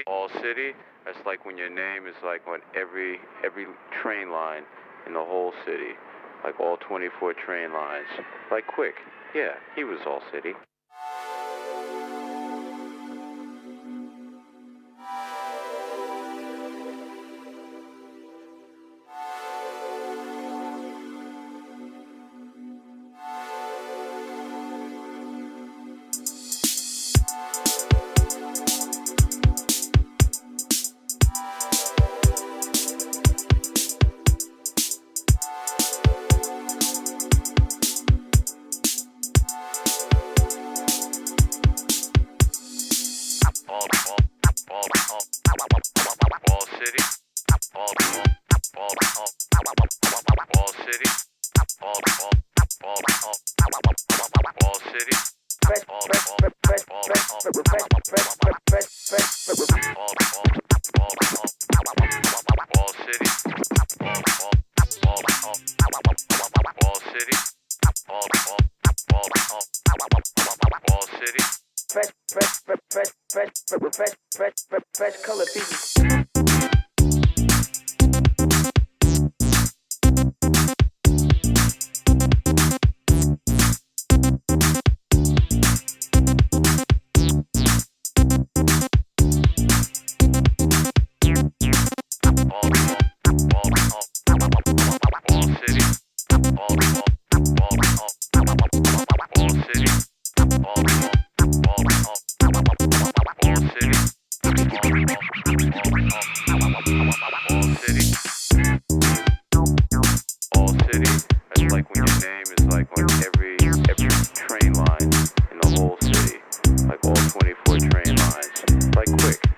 All city. That's like when your name is like on every train line in the whole city, like all 24 train lines. Like Quick, yeah, he was all city. All city. All city. All city. Fresh color people. That's like when your name is like on every train line in the whole city, like all 24 train lines. Like Quick.